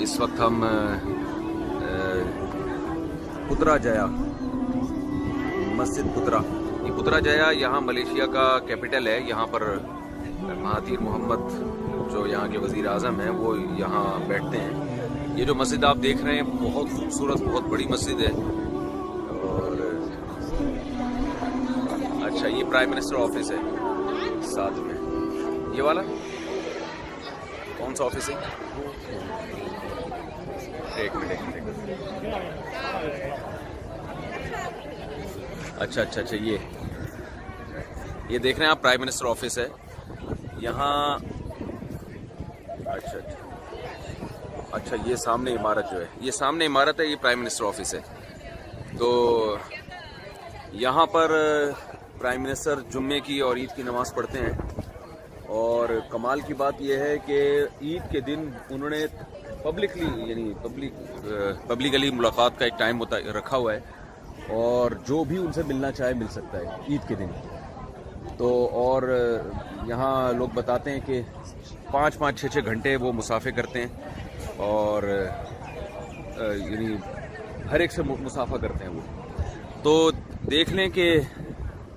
اس وقت ہم پترا جایا مسجد یہ پترا جایا یہاں ملیشیا کا کیپٹل ہے. یہاں پر مہاتیر محمد جو یہاں کے وزیر اعظم ہیں وہ یہاں بیٹھتے ہیں. یہ جو مسجد آپ دیکھ رہے ہیں بہت خوبصورت بہت بڑی مسجد ہے. اور اچھا یہ پرائم منسٹر آفس ہے ساتھ میں. یہ والا کون سا آفس ہے؟ ایک منٹ. اچھا یہ دیکھ رہے ہیں آپ پرائم منسٹر آفس ہے یہاں. اچھا یہ سامنے عمارت جو ہے یہ سامنے عمارت ہے یہ پرائم منسٹر آفس ہے. تو یہاں پر پرائم منسٹر جمعے کی اور عید کی نماز پڑھتے ہیں. اور کمال کی بات یہ ہے کہ عید کے دن انہوں نے پبلکلی ملاقات کا ایک ٹائم رکھا ہوا ہے اور جو بھی ان سے ملنا چاہے مل سکتا ہے عید کے دن. تو اور یہاں لوگ بتاتے ہیں کہ 5-6 گھنٹے وہ مسافے کرتے ہیں اور یعنی ہر ایک سے مسافہ کرتے ہیں وہ. تو دیکھ لیں کہ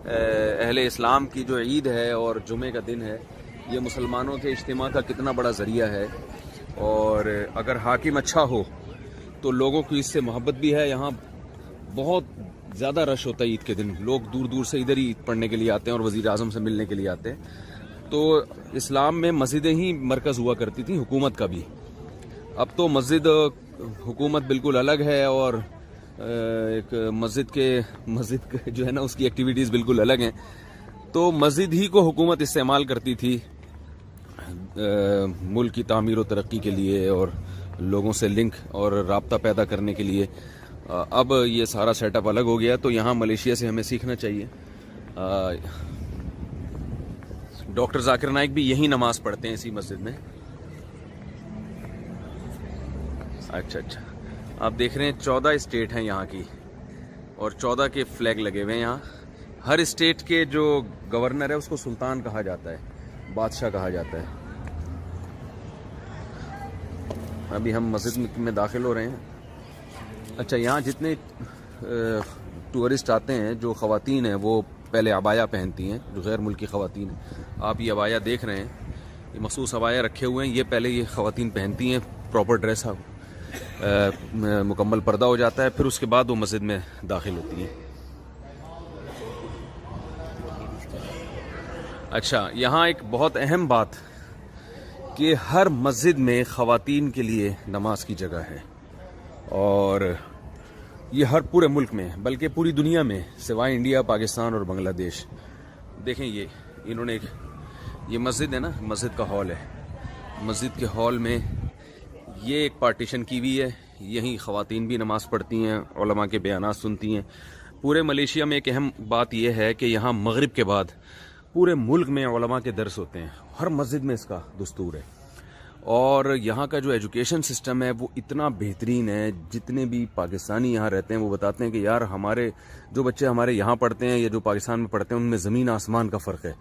اہل اسلام کی جو عید ہے اور جمعے کا دن ہے یہ مسلمانوں کے اجتماع کا کتنا بڑا ذریعہ ہے. اور اگر حاکم اچھا ہو تو لوگوں کی اس سے محبت بھی ہے. یہاں بہت زیادہ رش ہوتا ہے عید کے دن. لوگ دور دور سے ادھر ہی عید پڑھنے کے لیے آتے ہیں اور وزیر اعظم سے ملنے کے لیے آتے ہیں. تو اسلام میں مسجدیں ہی مرکز ہوا کرتی تھیں حکومت کا بھی. اب تو مسجد حکومت بالکل الگ ہے اور ایک مسجد جو ہے نا اس کی ایکٹیویٹیز بالکل الگ ہیں. تو مسجد ہی کو حکومت استعمال کرتی تھی ملک کی تعمیر و ترقی کے لیے اور لوگوں سے لنک اور رابطہ پیدا کرنے کے لیے. اب یہ سارا سیٹ اپ الگ ہو گیا. تو یہاں ملیشیا سے ہمیں سیکھنا چاہیے. ڈاکٹر ذاکر نائک بھی یہی نماز پڑھتے ہیں اسی مسجد میں. اچھا آپ دیکھ رہے ہیں 14 اسٹیٹ ہیں یہاں کی اور 14 کے فلیگ لگے ہوئے ہیں یہاں. ہر اسٹیٹ کے جو گورنر ہے اس کو سلطان کہا جاتا ہے, بادشاہ کہا جاتا ہے. ابھی ہم مسجد میں داخل ہو رہے ہیں. اچھا یہاں جتنے ٹورسٹ آتے ہیں جو خواتین ہیں وہ پہلے عبایا پہنتی ہیں. جو غیر ملکی خواتین ہیں آپ یہ عبایا دیکھ رہے ہیں یہ مخصوص عبایا رکھے ہوئے ہیں. یہ پہلے یہ خواتین پہنتی ہیں پراپر ڈریس مکمل پردہ ہو جاتا ہے پھر اس کے بعد وہ مسجد میں داخل ہوتی ہیں. اچھا یہاں ایک بہت اہم بات کہ ہر مسجد میں خواتین کے لیے نماز کی جگہ ہے اور یہ ہر پورے ملک میں بلکہ پوری دنیا میں سوائے انڈیا پاکستان اور بنگلہ دیش. دیکھیں یہ انہوں نے یہ مسجد ہے نا مسجد کا ہال ہے. مسجد کے ہال میں یہ ایک پارٹیشن کی ہوئی ہے. یہیں خواتین بھی نماز پڑھتی ہیں علماء کے بیانات سنتی ہیں. پورے ملیشیا میں ایک اہم بات یہ ہے کہ یہاں مغرب کے بعد پورے ملک میں علماء کے درس ہوتے ہیں. ہر مسجد میں اس کا دستور ہے. اور یہاں کا جو ایجوکیشن سسٹم ہے وہ اتنا بہترین ہے. جتنے بھی پاکستانی یہاں رہتے ہیں وہ بتاتے ہیں کہ یار ہمارے جو بچے ہمارے یہاں پڑھتے ہیں یا جو پاکستان میں پڑھتے ہیں ان میں زمین آسمان کا فرق ہے.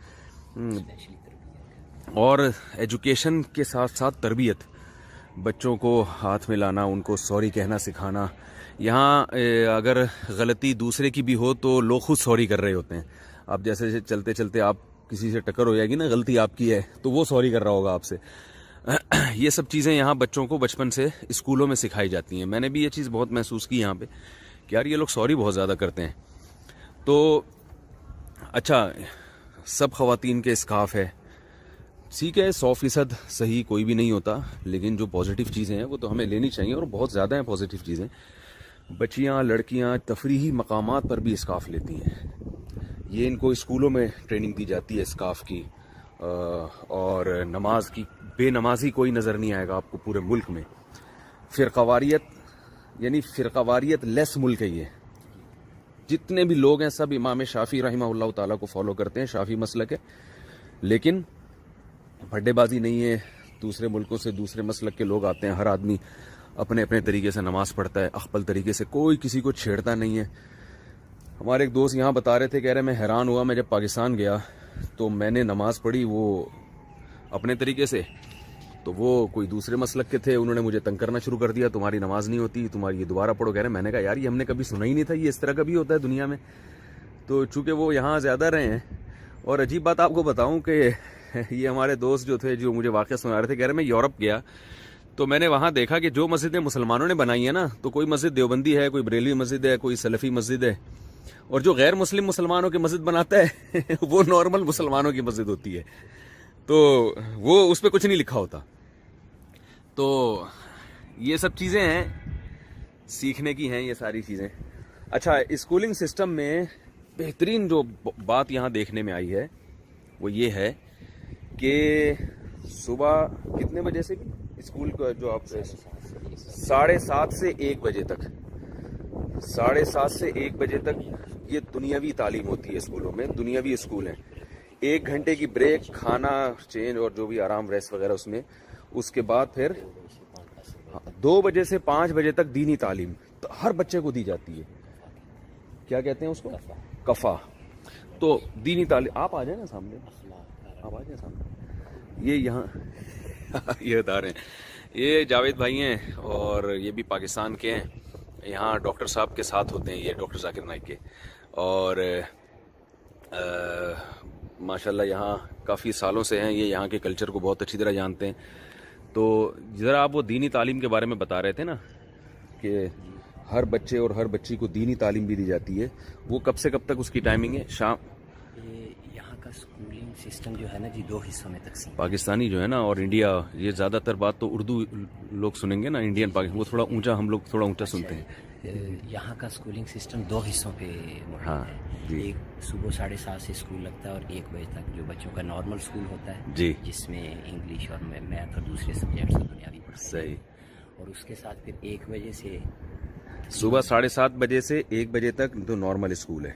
اور ایجوکیشن کے ساتھ ساتھ تربیت, بچوں کو ہاتھ میں لانا, ان کو سوری کہنا سکھانا. یہاں اگر غلطی دوسرے کی بھی ہو تو لوگ خود سوری کر رہے ہوتے ہیں. آپ جیسے چلتے چلتے آپ کسی سے ٹکر ہو جائے گی نا, غلطی آپ کی ہے تو وہ سوری کر رہا ہوگا آپ سے. یہ سب چیزیں یہاں بچوں کو بچپن سے اسکولوں میں سکھائی جاتی ہیں. میں نے بھی یہ چیز بہت محسوس کی یہاں پہ کہ یار یہ لوگ سوری بہت زیادہ کرتے ہیں. تو اچھا سب خواتین کے اسکارف ہے, ٹھیک ہے 100% صحیح کوئی بھی نہیں ہوتا, لیکن جو پازیٹیو چیزیں ہیں وہ تو ہمیں لینی چاہیے اور بہت زیادہ ہیں پازیٹیو چیزیں. بچیاں لڑکیاں تفریحی مقامات پر بھی اسکارف لیتی ہیں. یہ ان کو اسکولوں میں ٹریننگ دی جاتی ہے اسکارف کی. اور نماز کی بے نمازی کوئی نظر نہیں آئے گا آپ کو پورے ملک میں. فرقواریت لیس ملک ہے یہ. جتنے بھی لوگ ہیں سب امام شافعی رحمہ اللہ تعالیٰ کو فالو کرتے ہیں, شافعی مسلک ہے. لیکن بھڈے بازی نہیں ہے. دوسرے ملکوں سے دوسرے مسلک کے لوگ آتے ہیں, ہر آدمی اپنے اپنے طریقے سے نماز پڑھتا ہے اخبل طریقے سے, کوئی کسی کو چھیڑتا نہیں ہے. ہمارے ایک دوست یہاں بتا رہے تھے, کہہ رہے میں حیران ہوا, میں جب پاکستان گیا تو میں نے نماز پڑھی وہ اپنے طریقے سے, تو وہ کوئی دوسرے مسلک کے تھے, انہوں نے مجھے تنگ کرنا شروع کر دیا, تمہاری نماز نہیں ہوتی, تمہاری یہ دوبارہ پڑھو. کہہ رہے, میں نے کہا یار یہ ہم نے کبھی سنا ہی نہیں تھا, یہ اس طرح کا بھی ہوتا ہے دنیا میں. تو چونکہ وہ یہاں زیادہ رہے ہیں, اور عجیب بات آپ کو بتاؤں کہ یہ ہمارے دوست جو تھے جو مجھے واقعہ سنا رہے تھے, کہہ رہے میں یورپ گیا تو میں نے وہاں دیکھا کہ جو مسجدیں مسلمانوں نے بنائی ہیں نا, تو کوئی مسجد دیوبندی ہے, کوئی بریلوی مسجد ہے, کوئی سلفی مسجد ہے, اور جو غیر مسلم مسلمانوں کی مسجد بناتا ہے وہ نارمل مسلمانوں کی مسجد ہوتی ہے, تو وہ اس پہ کچھ نہیں لکھا ہوتا. تو یہ سب چیزیں ہیں, سیکھنے کی ہیں یہ ساری چیزیں. اچھا, اسکولنگ سسٹم میں بہترین جو بات یہاں دیکھنے میں آئی ہے وہ یہ ہے کہ صبح کتنے بجے سے اسکول کا جو آپ 7:30 سے 1 بجے تک, 7:30 سے 1 بجے تک یہ دنیاوی تعلیم ہوتی ہے اسکولوں میں, دنیاوی اسکول ہیں. 1 گھنٹے کی بریک, کھانا چینج اور جو بھی آرام ریسٹ وغیرہ اس میں. اس کے بعد پھر 2 بجے سے 5 بجے تک دینی تعلیم ہر بچے کو دی جاتی ہے. کیا کہتے ہیں اس کو؟ کفا. تو دینی تعلیم, آپ آ جائیں نا سامنے, آپ آ جائیں سامنے. یہ یہاں یہ بتا رہے ہیں, یہ جاوید بھائی ہیں اور یہ بھی پاکستان کے ہیں. یہاں ڈاکٹر صاحب کے ساتھ ہوتے ہیں, یہ ڈاکٹر ذاکر نائک کے, اور ماشاءاللہ یہاں کافی سالوں سے ہیں, یہ یہاں کے کلچر کو بہت اچھی طرح جانتے ہیں. تو ذرا آپ وہ دینی تعلیم کے بارے میں بتا رہے تھے نا کہ ہر بچے اور ہر بچی کو دینی تعلیم بھی دی جاتی ہے, وہ کب سے کب تک اس کی ٹائمنگ ہے؟ شام. یہاں کا اسکولنگ سسٹم جو ہے نا جی 2 حصوں میں تقسیم. پاکستانی جو ہے نا اور انڈیا, یہ زیادہ تر بات تو اردو لوگ سنیں گے نا, انڈین پاکستان وہ تھوڑا اونچا, ہم لوگ تھوڑا اونچا سنتے ہیں. یہاں کا اسکولنگ سسٹم 2 حصوں پہ ہاں ہے. ایک صبح 7:30 سے اسکول لگتا ہے اور 1 بجے تک جو بچوں کا نارمل اسکول ہوتا ہے جی, جس میں انگلش اور میتھ اور دوسرے سبجیکٹس بنیادی پڑھائی. صحیح. اور اس کے ساتھ پھر 1 بجے سے صبح 7:30 بجے سے 1 بجے تک تو نارمل اسکول ہے.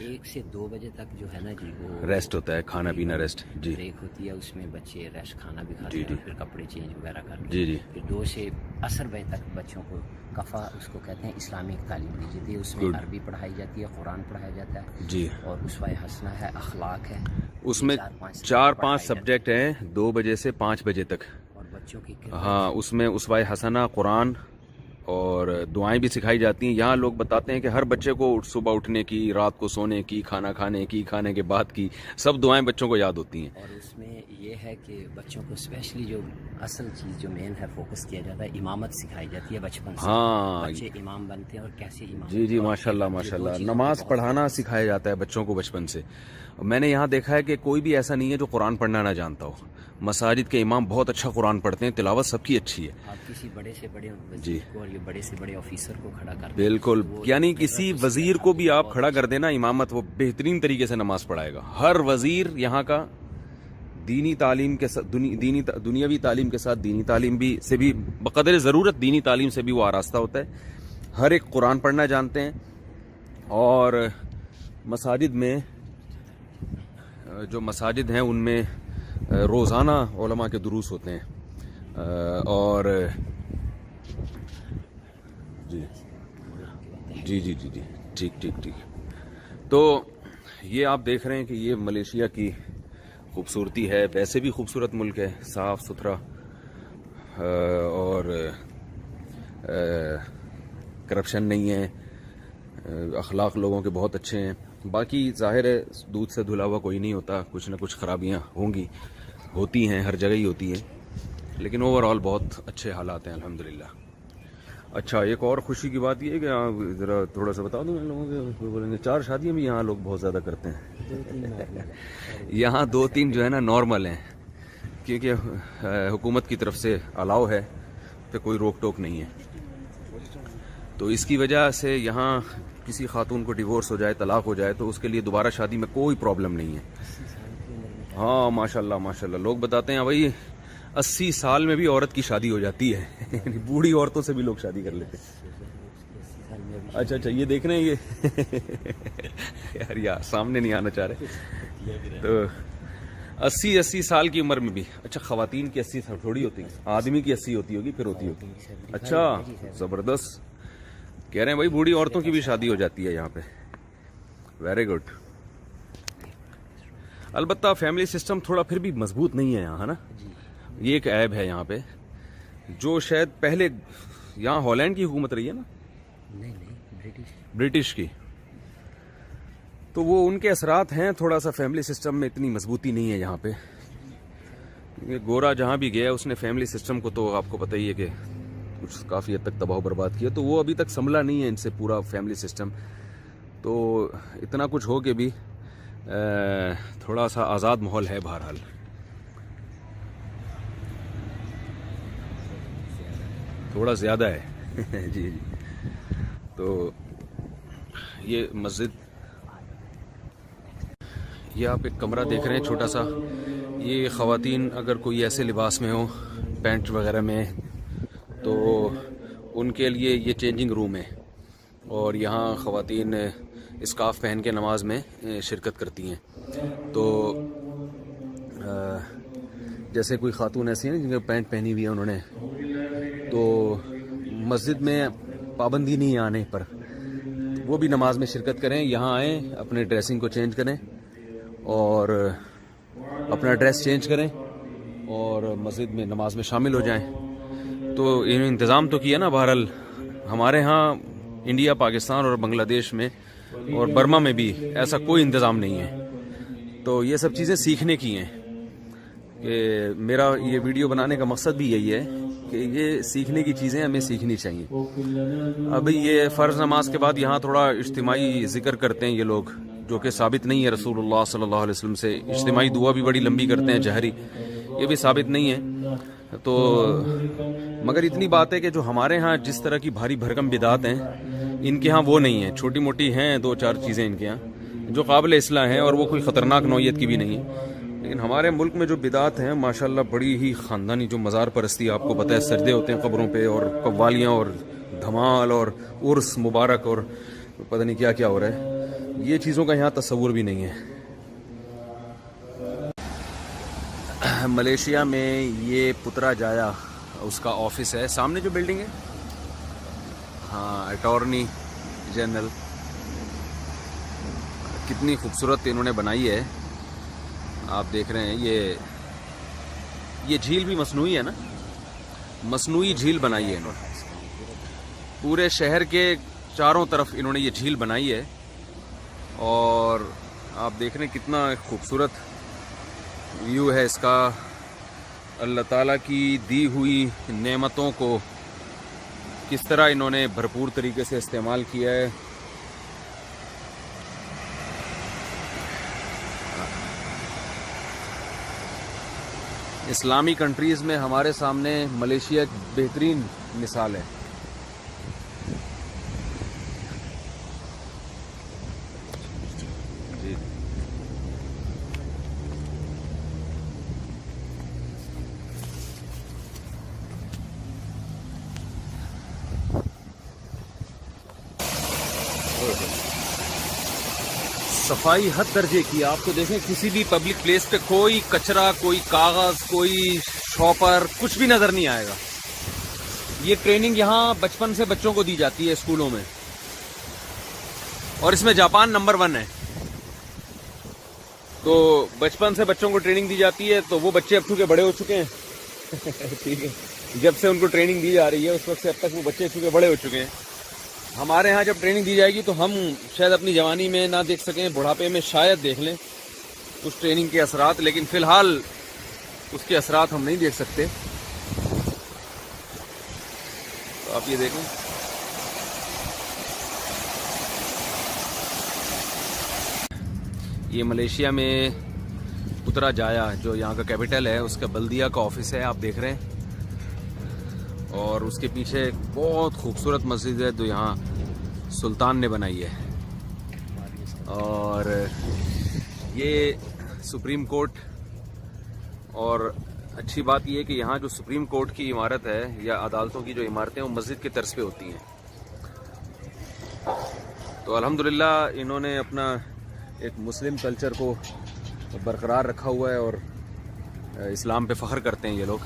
1 سے 2 بجے تک جو ہے نا جی وہ ریسٹ ہوتا ہے, کھانا پینا ریسٹ. جی, بریک ہوتی ہے, اس میں بچے ریسٹ کھانا بھی کھاتے ہیں, پھر کپڑے چینج وغیرہ کرتے جی, جی, ہیں. پھر 2 سے عصر بجے تک بچوں کو کفا, اس کو کہتے ہیں, اسلامک تعلیم دی جاتی ہے. اس میں عربی پڑھائی جاتی ہے, قرآن پڑھایا جاتا ہے جی, اور اسوہ حسنہ ہے, اخلاق ہے. اس میں 4-5 سبجیکٹ ہیں 2 بجے سے 5 بجے تک. اور بچوں کی ہاں, اس میں اسوہ حسنہ, قرآن اور دعائیں بھی سکھائی جاتی ہیں. یہاں لوگ بتاتے ہیں کہ ہر بچے کو صبح اٹھنے کی, رات کو سونے کی, کھانا کھانے کی, کھانے کے بعد کی, سب دعائیں بچوں کو یاد ہوتی ہیں. اور اس میں یہ ہے کہ بچوں کو اسپیشلی جو اصل چیز جو مین ہے فوکس کیا جاتا ہے, امامت سکھائی جاتی ہے بچپن سے. ہاں, بچے امام بنتے ہیں اور کیسے امام. جی جی, ماشاءاللہ ماشاءاللہ. نماز پڑھانا سکھایا جاتا ہے بچوں کو بچپن سے. میں نے یہاں دیکھا ہے کہ کوئی بھی ایسا نہیں ہے جو قرآن پڑھنا نہ جانتا ہو. مساجد کے امام بہت اچھا قرآن پڑھتے ہیں, تلاوت سب کی اچھی ہے. آپ کسی بڑے سے بڑے وزیر کو اور یہ بڑے سے بڑے آفیسر کو کھڑا کر بالکل, یعنی کسی وزیر کو بھی آپ کھڑا کر دینا امامت, وہ بہترین طریقے سے نماز پڑھائے گا. ہر وزیر یہاں کا دینی تعلیم کے ساتھ, دنیاوی تعلیم کے ساتھ دینی تعلیم بھی سے بھی بقدر ضرورت دینی تعلیم سے بھی وہ آراستہ ہوتا ہے. ہر ایک قرآن پڑھنا جانتے ہیں. اور مساجد میں, جو مساجد ہیں ان میں روزانہ علماء کے دروس ہوتے ہیں. اور جی جی جی جی جی, ٹھیک ٹھیک ٹھیک. تو یہ آپ دیکھ رہے ہیں کہ یہ ملیشیا کی خوبصورتی ہے. ویسے بھی خوبصورت ملک ہے, صاف ستھرا, اور کرپشن نہیں ہے, اخلاق لوگوں کے بہت اچھے ہیں. باقی ظاہر ہے دودھ سے دھلا ہوا کوئی نہیں ہوتا, کچھ نہ کچھ خرابیاں ہوں گی, ہوتی ہیں, ہر جگہ ہی ہوتی ہیں, لیکن اوور آل بہت اچھے حالات ہیں الحمدللہ. اچھا, ایک اور خوشی کی بات یہ ہے کہ ذرا تھوڑا سا بتا دوں ان لوگوں کے, بولیں گے 4 شادیاں بھی یہاں لوگ بہت زیادہ کرتے ہیں. یہاں 2-3 جو ہے نا نارمل ہیں, کیونکہ حکومت کی طرف سے الاؤ ہے, پہ کوئی روک ٹوک نہیں ہے. تو اس کی وجہ سے یہاں کسی خاتون کو ڈیورس ہو جائے, طلاق ہو جائے, تو اس کے لیے دوبارہ شادی میں کوئی پرابلم نہیں ہے. ہاں ماشاءاللہ ماشاءاللہ, لوگ بتاتے ہیں بھائی 80 سال میں بھی عورت کی شادی ہو جاتی ہے, یعنی بوڑھی عورتوں سے بھی لوگ شادی کر لیتے ہیں. اچھا اچھا, یہ دیکھ رہے ہیں یہ یار سامنے نہیں آنا چاہ رہے. تو 80 سال کی عمر میں بھی, اچھا خواتین کی 80 تھوڑی ہوتی ہے, آدمی کی 80 ہوتی ہوگی, پھر ہوتی ہوگی. اچھا زبردست, کہہ رہے ہیں بھائی بوڑھی عورتوں کی بھی شادی ہو جاتی ہے یہاں پہ. Very good. البتہ فیملی سسٹم تھوڑا پھر بھی مضبوط نہیں ہے یہاں, ہے نا, یہ ایک عیب ہے یہاں پہ جو شاید پہلے یہاں ہالینڈ کی حکومت رہی ہے نا, نہیں برٹش کی, تو وہ ان کے اثرات ہیں. تھوڑا سا فیملی سسٹم میں اتنی مضبوطی نہیں ہے یہاں پہ. یہ گورا جہاں بھی گیا اس نے فیملی سسٹم کو تو آپ کو پتہ ہی ہے کہ کچھ کافی حد تک تباہ و برباد کیا, تو وہ ابھی تک سنبھلا نہیں ہے ان سے پورا فیملی سسٹم. تو اتنا کچھ ہو کے بھی تھوڑا سا آزاد ماحول ہے بہرحال. تھوڑا زیادہ ہے جی جی. تو یہ مسجد, یہ آپ ایک کمرہ دیکھ رہے ہیں چھوٹا سا. یہ خواتین اگر کوئی ایسے لباس میں ہو, پینٹ وغیرہ میں, تو ان کے لیے یہ چینجنگ روم ہے. اور یہاں خواتین اسکارف پہن کے نماز میں شرکت کرتی ہیں. تو جیسے کوئی خاتون ایسی ہیں جن کے پینٹ پہنی ہوئی ہے انہوں نے, تو مسجد میں پابندی نہیں ہے آنے پر, وہ بھی نماز میں شرکت کریں, یہاں آئیں, اپنے ڈریسنگ کو چینج کریں اور اپنا ڈریس چینج کریں اور مسجد میں نماز میں شامل ہو جائیں. تو انہوں انتظام تو کیا نا. بہرحال ہمارے ہاں انڈیا, پاکستان اور بنگلہ دیش میں اور برما میں بھی ایسا کوئی انتظام نہیں ہے. تو یہ سب چیزیں سیکھنے کی ہیں کہ میرا یہ ویڈیو بنانے کا مقصد بھی یہی ہے کہ یہ سیکھنے کی چیزیں ہمیں سیکھنی چاہیے. ابھی یہ فرض نماز کے بعد یہاں تھوڑا اجتماعی ذکر کرتے ہیں یہ لوگ, جو کہ ثابت نہیں ہے رسول اللہ صلی اللہ علیہ وسلم سے. اجتماعی دعا بھی بڑی لمبی کرتے ہیں جہری, یہ بھی ثابت نہیں ہے. تو مگر اتنی بات ہے کہ جو ہمارے ہاں جس طرح کی بھاری بھرکم بدعات ہیں, ان کے ہاں وہ نہیں ہیں. چھوٹی موٹی ہیں 2-4 چیزیں ان کے ہاں جو قابل اصلاح ہیں, اور وہ کوئی خطرناک نوعیت کی بھی نہیں ہے. لیکن ہمارے ملک میں جو بدعات ہیں ماشاءاللہ بڑی ہی خاندانی, جو مزار پرستی, آپ کو پتہ ہے سجدے ہوتے ہیں قبروں پہ, اور قوالیاں اور دھمال اور عرس مبارک اور پتہ نہیں کیا کیا ہو رہا ہے, یہ چیزوں کا یہاں تصور بھی نہیں ہے. ملیشیا میں یہ پترا جایا اس کا آفس ہے, سامنے جو بلڈنگ ہے, ہاں, اٹارنی جنرل. کتنی خوبصورت انہوں نے بنائی ہے, آپ دیکھ رہے ہیں. یہ جھیل بھی مصنوعی ہے نا, مصنوعی جھیل بنائی ہے انہوں نے. پورے شہر کے چاروں طرف انہوں نے یہ جھیل بنائی ہے, اور آپ دیکھ رہے ہیں کتنا خوبصورت ویو ہے اس کا. اللہ تعالیٰ کی دی ہوئی نعمتوں کو کس طرح انہوں نے بھرپور طریقے سے استعمال کیا ہے. اسلامی کنٹریز میں ہمارے سامنے ملیشیا ایک بہترین مثال ہے. جی صفائی حد درجے کی. آپ تو دیکھیں کسی بھی پبلک پلیس پہ کوئی کچرا, کوئی کاغذ, کوئی شاپر, کچھ بھی نظر نہیں آئے گا. یہ ٹریننگ یہاں بچپن سے بچوں کو دی جاتی ہے اسکولوں میں, اور اس میں جاپان نمبر 1 ہے. تو بچپن سے بچوں کو ٹریننگ دی جاتی ہے, تو وہ بچے اب چونکہ بڑے ہو چکے ہیں ٹھیک ہے, جب سے ان کو ٹریننگ دی جا رہی ہے اس وقت سے اب تک وہ بچے چونکہ بڑے ہو چکے ہیں. ہمارے ہاں جب ٹریننگ دی جائے گی تو ہم شاید اپنی جوانی میں نہ دیکھ سکیں, بڑھاپے میں شاید دیکھ لیں اس ٹریننگ کے اثرات, لیکن فی الحال اس کے اثرات ہم نہیں دیکھ سکتے. تو آپ یہ دیکھیں, یہ ملیشیا میں پترا جایا جو یہاں کا کیپٹل ہے, اس کا بلدیہ کا آفس ہے, آپ دیکھ رہے ہیں. اور اس کے پیچھے ایک بہت خوبصورت مسجد ہے جو یہاں سلطان نے بنائی ہے. اور یہ سپریم کورٹ, اور اچھی بات یہ ہے کہ یہاں جو سپریم کورٹ کی عمارت ہے یا عدالتوں کی جو عمارتیں وہ مسجد کے طرز پہ ہوتی ہیں. تو الحمدللہ انہوں نے اپنا ایک مسلم کلچر کو برقرار رکھا ہوا ہے, اور اسلام پہ فخر کرتے ہیں یہ لوگ.